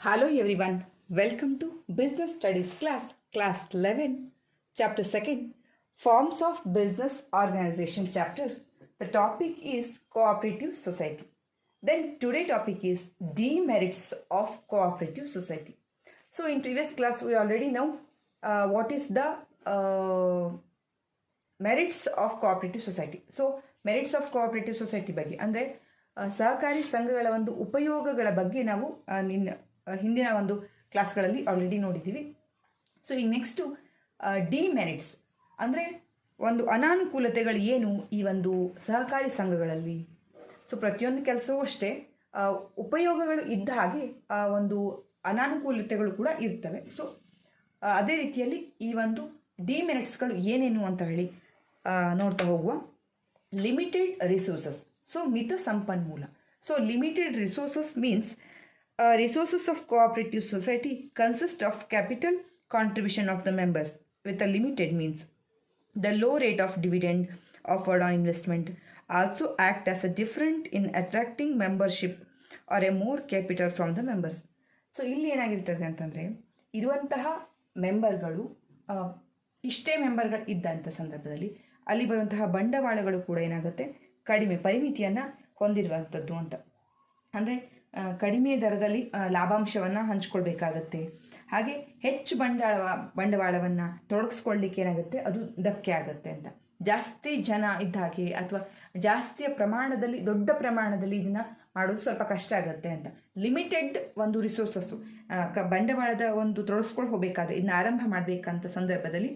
Hello everyone, welcome to Business Studies class 11, chapter 2nd, Forms of Business Organization chapter. The topic is Cooperative Society. Then today topic is Demerits of Cooperative Society. So in previous class we already know what is the merits of cooperative society. So merits of cooperative society ಬಗ್ಗೆ ಅಂದರೆ ಸಹಕಾರಿ ಸಂಘಗಳ ಒಂದು ಉಪಯೋಗಗಳ ಬಗ್ಗೆ ನಾವು ಹಿಂದಿನ ಒಂದು ಕ್ಲಾಸ್ಗಳಲ್ಲಿ already ನೋಡಿದ್ದೀವಿ. ಸೊ ಈಗ ನೆಕ್ಸ್ಟು ಡಿಮೆರಿಟ್ಸ್ ಅಂದರೆ ಒಂದು ಅನಾನುಕೂಲತೆಗಳು ಏನು ಈ ಒಂದು ಸಹಕಾರಿ ಸಂಘಗಳಲ್ಲಿ. ಸೊ ಪ್ರತಿಯೊಂದು ಕೆಲಸವೂ ಅಷ್ಟೇ ಉಪಯೋಗಗಳು ಇದ್ದ ಹಾಗೆ ಒಂದು ಅನಾನುಕೂಲತೆಗಳು ಕೂಡ ಇರ್ತವೆ. ಸೊ ಅದೇ ರೀತಿಯಲ್ಲಿ ಈ ಒಂದು ಡಿಮೆರಿಟ್ಸ್ಗಳು ಏನೇನು ಅಂತ ಹೇಳಿ ನೋಡ್ತಾ ಹೋಗುವ. ಲಿಮಿಟೆಡ್ ರಿಸೋರ್ಸಸ್, ಸೊ ಮಿತ ಸಂಪನ್ಮೂಲ. So limited resources means resources of cooperative society consist of capital contribution of the members with a limited means. The low rate of dividend offered on investment also act as a different in attracting membership or a more capital from the members. So ಇಲ್ಲಿ ಏನಾಗಿರ್ತದೆ ಅಂತಂದರೆ ಇರುವಂತಹ ಮೆಂಬರ್ಗಳು ಇಷ್ಟೇ ಮೆಂಬರ್ಗಳು ಇದ್ದಂಥ ಸಂದರ್ಭದಲ್ಲಿ ಅಲ್ಲಿ ಬರುವಂತಹ ಬಂಡವಾಳಗಳು ಕೂಡ ಏನಾಗುತ್ತೆ ಕಡಿಮೆ ಪರಿಮಿತಿಯನ್ನು ಹೊಂದಿರುವಂಥದ್ದು ಅಂತ. ಅಂದರೆ ಕಡಿಮೆ ದರದಲ್ಲಿ ಲಾಭಾಂಶವನ್ನು ಹಂಚ್ಕೊಳ್ಬೇಕಾಗತ್ತೆ. ಹಾಗೆ ಹೆಚ್ಚು ಬಂಡವಾಳವನ್ನು ತೊಡಗಿಸ್ಕೊಳ್ಳಿಕ್ಕೆ ಏನಾಗುತ್ತೆ ಅದು ಧಕ್ಕೆ ಆಗುತ್ತೆ ಅಂತ. ಜಾಸ್ತಿ ಜನ ಇದ್ದ ಹಾಗೆ ಅಥವಾ ಜಾಸ್ತಿಯ ಪ್ರಮಾಣದಲ್ಲಿ ದೊಡ್ಡ ಪ್ರಮಾಣದಲ್ಲಿ ಇದನ್ನು ಮಾಡೋದು ಸ್ವಲ್ಪ ಕಷ್ಟ ಆಗುತ್ತೆ ಅಂತ. ಲಿಮಿಟೆಡ್ ಒಂದು ರಿಸೋರ್ಸಸ್ಸು ಬಂಡವಾಳದ ಒಂದು ತೊಡಗಿಸ್ಕೊಂಡು ಹೋಗಬೇಕಾದ್ರೆ ಇದನ್ನ ಆರಂಭ ಮಾಡಬೇಕಂತ ಸಂದರ್ಭದಲ್ಲಿ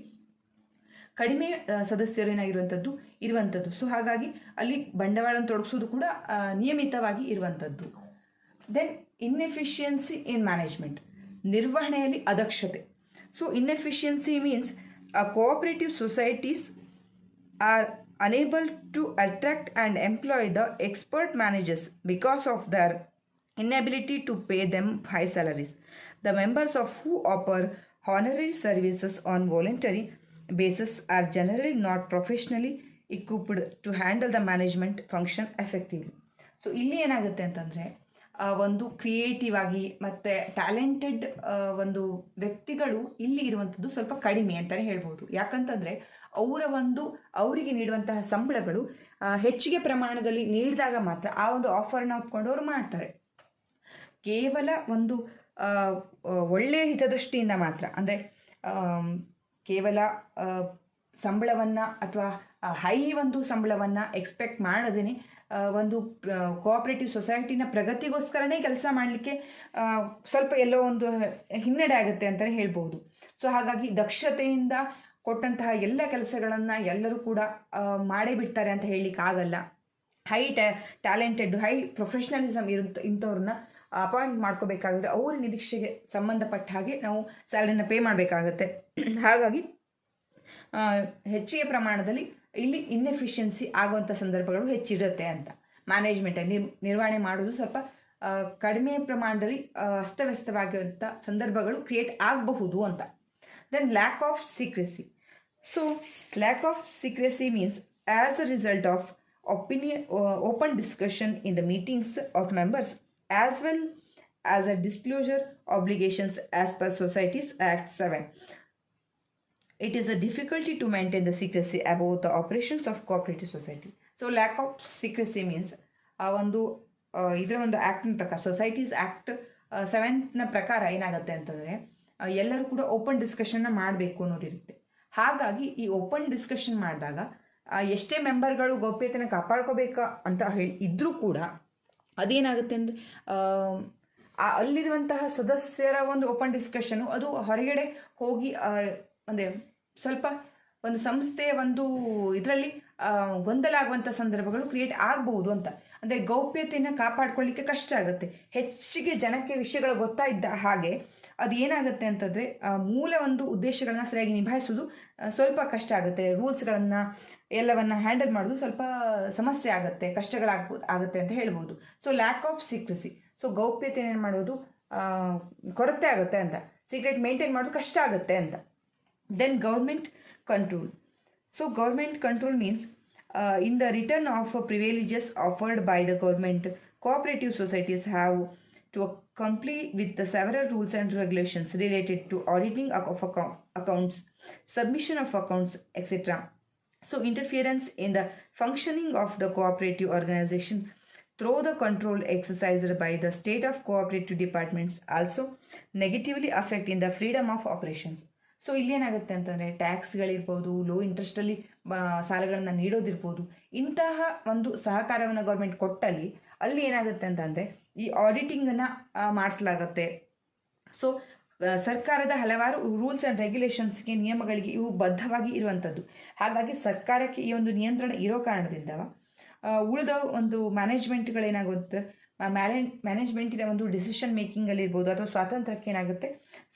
ಕಡಿಮೆ ಸದಸ್ಯರು ಇರುವಂಥದ್ದು. ಸೊ ಹಾಗಾಗಿ ಅಲ್ಲಿ ಬಂಡವಾಳವನ್ನು ತೊಡಗಿಸೋದು ಕೂಡ ನಿಯಮಿತವಾಗಿ ಇರುವಂಥದ್ದು. ದೆನ್ ಇನ್ಎಫಿಷಿಯನ್ಸಿ ಇನ್ ಮ್ಯಾನೇಜ್ಮೆಂಟ್, ನಿರ್ವಹಣೆಯಲ್ಲಿ ಅದಕ್ಷತೆ. So inefficiency means cooperative societies are unable to attract and employ the expert managers because of their inability to pay them high salaries. The members of who offer honorary services on voluntary basis are generally not professionally equipped to handle the management function effectively. So ಇಲ್ಲಿ ಏನಾಗುತ್ತೆ ಅಂತಂದರೆ ಒಂದು creative ಆಗಿ ಮತ್ತು talented ಒಂದು ವ್ಯಕ್ತಿಗಳು ಇಲ್ಲಿ ಇರುವಂಥದ್ದು ಸ್ವಲ್ಪ ಕಡಿಮೆ ಅಂತಲೇ ಹೇಳ್ಬೋದು. ಯಾಕಂತಂದರೆ ಅವರಿಗೆ ನೀಡುವಂತಹ ಸಂಬಳಗಳು ಹೆಚ್ಚಿಗೆ ಪ್ರಮಾಣದಲ್ಲಿ ನೀಡಿದಾಗ ಮಾತ್ರ ಆ ಒಂದು ಆಫರ್ನ ಒಪ್ಕೊಂಡು ಅವರು ಮಾಡ್ತಾರೆ. ಕೇವಲ ಒಂದು ಒಳ್ಳೆಯ ಹಿತದೃಷ್ಟಿಯಿಂದ ಮಾತ್ರ, ಅಂದರೆ ಕೇವಲ ಸಂಬಳವನ್ನು ಅಥವಾ ಹೈ ಒಂದು ಸಂಬಳವನ್ನು ಎಕ್ಸ್ಪೆಕ್ಟ್ ಮಾಡದೇ ಒಂದು ಕೋಆಪರೇಟಿವ್ ಸೊಸೈಟಿನ ಪ್ರಗತಿಗೋಸ್ಕರನೇ ಕೆಲಸ ಮಾಡಲಿಕ್ಕೆ ಸ್ವಲ್ಪ ಎಲ್ಲೋ ಒಂದು ಹಿನ್ನಡೆ ಆಗುತ್ತೆ ಅಂತಲೇ ಹೇಳ್ಬೋದು. ಸೊ ಹಾಗಾಗಿ ದಕ್ಷತೆಯಿಂದ ಕೊಟ್ಟಂತಹ ಎಲ್ಲ ಕೆಲಸಗಳನ್ನು ಎಲ್ಲರೂ ಕೂಡ ಮಾಡೇ ಬಿಡ್ತಾರೆ ಅಂತ ಹೇಳಲಿಕ್ಕೆ ಆಗಲ್ಲ. ಹೈ ಟ್ಯಾಲೆಂಟೆಡ್ ಹೈ ಪ್ರೊಫೆಷ್ನಲಿಸಮ್ ಇಂಥವ್ರನ್ನ ಅಪಾಯಿಂಟ್ ಮಾಡ್ಕೋಬೇಕಾದ್ರೆ ಅವ್ರ ನಿರೀಕ್ಷೆಗೆ ಸಂಬಂಧಪಟ್ಟ ಹಾಗೆ ನಾವು ಸ್ಯಾಲರಿನ ಪೇ ಮಾಡಬೇಕಾಗತ್ತೆ. ಹಾಗಾಗಿ ಹೆಚ್ಚಿಗೆ ಪ್ರಮಾಣದಲ್ಲಿ ಇಲ್ಲಿ ಇನ್ಎಫಿಷಿಯನ್ಸಿ ಆಗುವಂಥ ಸಂದರ್ಭಗಳು ಹೆಚ್ಚಿರುತ್ತೆ ಅಂತ. ಮ್ಯಾನೇಜ್ಮೆಂಟಲ್ಲಿ ನಿರ್ವಹಣೆ ಮಾಡೋದು ಸ್ವಲ್ಪ ಕಡಿಮೆ ಪ್ರಮಾಣದಲ್ಲಿ ಅಸ್ತವ್ಯಸ್ತವಾಗಿರುವಂಥ ಸಂದರ್ಭಗಳು ಕ್ರಿಯೇಟ್ ಆಗಬಹುದು ಅಂತ. Then lack of secrecy. So lack of secrecy means as a result of open discussion in the meetings of members as well as a disclosure obligations as per Societies Act 7. It is a difficulty to maintain the secrecy about the operations of cooperative society. So lack of secrecy means ಇದರ ಒಂದು ಆ್ಯಕ್ಟ್ನ ಪ್ರಕಾರ societies act 7ನ ಪ್ರಕಾರ ಏನಾಗುತ್ತೆ ಅಂತಂದರೆ ಎಲ್ಲರೂ ಕೂಡ open ಡಿಸ್ಕಷನ್ನ ಮಾಡಬೇಕು ಅನ್ನೋದಿರುತ್ತೆ. ಹಾಗಾಗಿ ಈ ಓಪನ್ ಡಿಸ್ಕಷನ್ ಮಾಡಿದಾಗ ಎಷ್ಟೇ ಮೆಂಬರ್ಗಳು ಗೌಪ್ಯತೆಯನ್ನು ಕಾಪಾಡ್ಕೋಬೇಕಾ ಅಂತ ಇದ್ರೂ ಕೂಡ ಅದೇನಾಗುತ್ತೆ ಅಂದರೆ ಅಲ್ಲಿರುವಂತಹ ಸದಸ್ಯರ ಒಂದು ಓಪನ್ ಡಿಸ್ಕಷನ್ನು ಅದು ಹೊರಗಡೆ ಹೋಗಿ ಅಂದರೆ ಸ್ವಲ್ಪ ಒಂದು ಸಂಸ್ಥೆಯ ಒಂದು ಇದರಲ್ಲಿ ಗೊಂದಲ ಆಗುವಂಥ ಸಂದರ್ಭಗಳು ಕ್ರಿಯೇಟ್ ಆಗಬಹುದು ಅಂತ. ಅಂದರೆ ಗೌಪ್ಯತೆಯನ್ನು ಕಾಪಾಡ್ಕೊಳ್ಳಿಕ್ಕೆ ಕಷ್ಟ ಆಗುತ್ತೆ. ಹೆಚ್ಚಿಗೆ ಜನಕ್ಕೆ ವಿಷಯಗಳು ಗೊತ್ತಾಯಿದ್ದ ಹಾಗೆ ಅದು ಏನಾಗುತ್ತೆ ಅಂತಂದರೆ ಮೂಲ ಒಂದು ಉದ್ದೇಶಗಳನ್ನ ಸರಿಯಾಗಿ ನಿಭಾಯಿಸೋದು ಸ್ವಲ್ಪ ಕಷ್ಟ ಆಗುತ್ತೆ. ರೂಲ್ಸ್ಗಳನ್ನು ಎಲ್ಲವನ್ನು ಹ್ಯಾಂಡಲ್ ಮಾಡೋದು ಸ್ವಲ್ಪ ಸಮಸ್ಯೆ ಆಗುತ್ತೆ, ಆಗುತ್ತೆ ಅಂತ ಹೇಳ್ಬೋದು. So lack of secrecy, so ಗೌಪ್ಯತೆ ಏನು ಮಾಡೋದು ಕೊರತೆ ಆಗುತ್ತೆ ಅಂತ. ಸೀಕ್ರೆಟ್ ಮೇಂಟೈನ್ ಮಾಡೋದು ಕಷ್ಟ ಆಗುತ್ತೆ ಅಂತ. Then government control. So government control means in the return of privileges offered by the government, cooperative societies have to comply with the several rules and regulations related to auditing of accounts, submission of accounts, etc. So, interference in the functioning of the cooperative organization through the control exercised by the state of cooperative departments also negatively affect in the freedom of operations. So ಇಲ್ಲೇನಾಗುತ್ತೆ ಅಂತಂದರೆ ಟ್ಯಾಕ್ಸ್ಗಳಿರ್ಬೋದು, low ಇಂಟ್ರೆಸ್ಟಲ್ಲಿ ಸಾಲಗಳನ್ನು ನೀಡೋದಿರ್ಬೋದು, ಇಂತಹ ಒಂದು ಸಹಕಾರವನ್ನು government ಕೊಟ್ಟಲ್ಲಿ ಅಲ್ಲಿ ಏನಾಗುತ್ತೆ ಅಂತಂದರೆ ಈ ಆಡಿಟಿಂಗನ್ನು ಮಾಡಿಸಲಾಗತ್ತೆ. ಸೊ ಸರ್ಕಾರದ ಹಲವಾರು ರೂಲ್ಸ್ ಆ್ಯಂಡ್ ರೆಗ್ಯುಲೇಷನ್ಸ್ಗೆ, ನಿಯಮಗಳಿಗೆ ಇವು ಬದ್ಧವಾಗಿ ಇರುವಂಥದ್ದು. ಹಾಗಾಗಿ ಸರ್ಕಾರಕ್ಕೆ ಈ ಒಂದು ನಿಯಂತ್ರಣ ಇರೋ ಕಾರಣದಿಂದ ಉಳಿದ ಒಂದು ಮ್ಯಾನೇಜ್ಮೆಂಟ್ಗಳೇನಾಗುತ್ತೆ, ಮ್ಯಾನೇಜ್ಮೆಂಟಿನ ಒಂದು ಡಿಸಿಷನ್ ಮೇಕಿಂಗಲ್ಲಿರ್ಬೋದು ಅಥವಾ ಸ್ವಾತಂತ್ರ್ಯಕ್ಕೆ ಏನಾಗುತ್ತೆ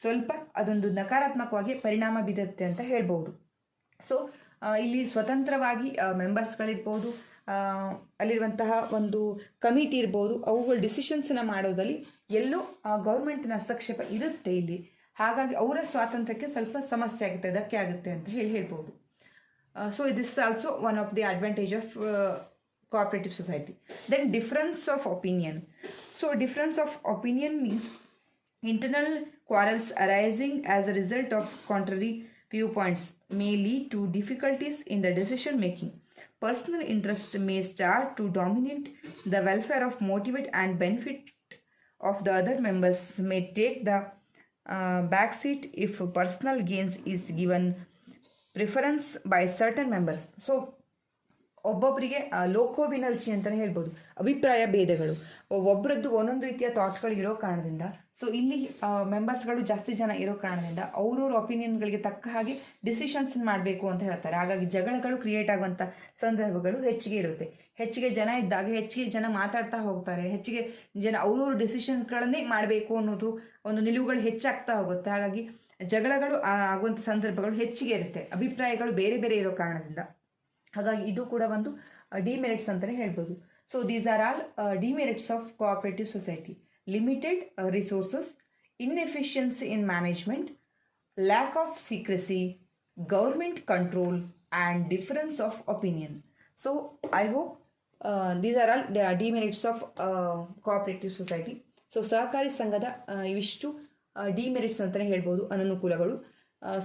ಸ್ವಲ್ಪ ಅದೊಂದು ನಕಾರಾತ್ಮಕವಾಗಿ ಪರಿಣಾಮ ಬೀರುತ್ತೆ ಅಂತ ಹೇಳ್ಬೋದು. ಸೊ ಇಲ್ಲಿ ಸ್ವತಂತ್ರವಾಗಿ ಮೆಂಬರ್ಸ್ಗಳಿರ್ಬೋದು, ಅಲ್ಲಿರುವಂತಹ ಒಂದು ಕಮಿಟಿ ಇರ್ಬೋದು, ಅವುಗಳ ಡಿಸಿಷನ್ಸನ್ನು ಮಾಡೋದಲ್ಲಿ ಎಲ್ಲೋ ಗೌರ್ಮೆಂಟಿನ ಹಸ್ತಕ್ಷೇಪ ಇರುತ್ತೆ ಇಲ್ಲಿ. ಹಾಗಾಗಿ ಅವರ ಸ್ವಾತಂತ್ರ್ಯಕ್ಕೆ ಸ್ವಲ್ಪ ಸಮಸ್ಯೆ ಆಗುತ್ತೆ, ಧಕ್ಕೆ ಆಗುತ್ತೆ ಅಂತ ಹೇಳ್ಬೋದು. So this also one of the advantage of cooperative society. Then difference of opinion. So difference of opinion means internal quarrels arising as a result of contrary viewpoints may lead to difficulties in the decision making. Personal interest may start to dominate the welfare of motivate and benefit of the other members may take the backseat if personal gains is given preference by certain members. So ಒಬ್ಬೊಬ್ಬರಿಗೆ ಲೋಕೋಭಿನರುಚಿ ಅಂತಲೇ ಹೇಳ್ಬೋದು, ಅಭಿಪ್ರಾಯ ಭೇದಗಳು, ಒಬ್ಬರದ್ದು ಒಂದೊಂದು ರೀತಿಯ ಥಾಟ್ಗಳು ಇರೋ ಕಾರಣದಿಂದ, so ಇಲ್ಲಿ ಮೆಂಬರ್ಸ್ಗಳು ಜಾಸ್ತಿ ಜನ ಇರೋ ಕಾರಣದಿಂದ ಅವ್ರವ್ರ ಒಪಿನಿಯನ್ಗಳಿಗೆ ತಕ್ಕ ಹಾಗೆ ಡಿಸಿಷನ್ಸ್ ಮಾಡಬೇಕು ಅಂತ ಹೇಳ್ತಾರೆ. ಹಾಗಾಗಿ ಜಗಳಗಳು ಕ್ರಿಯೇಟ್ ಆಗುವಂಥ ಸಂದರ್ಭಗಳು ಹೆಚ್ಚಿಗೆ ಇರುತ್ತೆ. ಹೆಚ್ಚಿಗೆ ಜನ ಇದ್ದಾಗ ಹೆಚ್ಚಿಗೆ ಜನ ಮಾತಾಡ್ತಾ ಹೋಗ್ತಾರೆ, ಹೆಚ್ಚಿಗೆ ಜನ ಅವ್ರವ್ರ ಡಿಸಿಷನ್ಗಳನ್ನೇ ಮಾಡಬೇಕು ಅನ್ನೋದು ಒಂದು ನಿಲುವುಗಳು ಹೆಚ್ಚಾಗ್ತಾ ಹೋಗುತ್ತೆ. ಹಾಗಾಗಿ ಜಗಳಗಳು ಆಗುವಂಥ ಸಂದರ್ಭಗಳು ಹೆಚ್ಚಿಗೆ ಇರುತ್ತೆ, ಅಭಿಪ್ರಾಯಗಳು ಬೇರೆ ಬೇರೆ ಇರೋ ಕಾರಣದಿಂದ. ಹಾಗಾಗಿ ಇದು ಕೂಡ ಒಂದು ಡಿಮೆರಿಟ್ಸ್ ಅಂತಲೇ ಹೇಳ್ಬೋದು. So these are all demerits of cooperative society: limited resources, inefficiency in management, lack of secrecy, government control and difference of opinion. So I hope these are all demerits of cooperative society. So ಸಹಕಾರಿ ಸಂಘದ ಇವಿಷ್ಟು demerits ಅಂತಲೇ ಹೇಳ್ಬೋದು, ಅನನುಕೂಲಗಳು.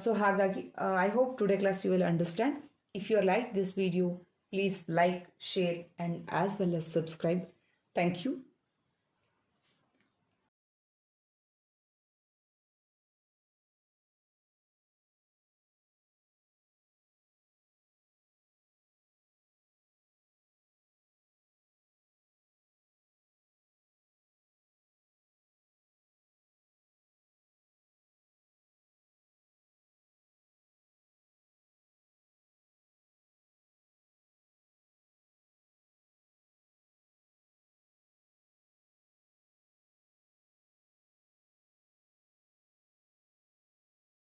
So ಹಾಗಾಗಿ I hope today class you will understand. If you like this video, please like, share and as well as subscribe. Thank you.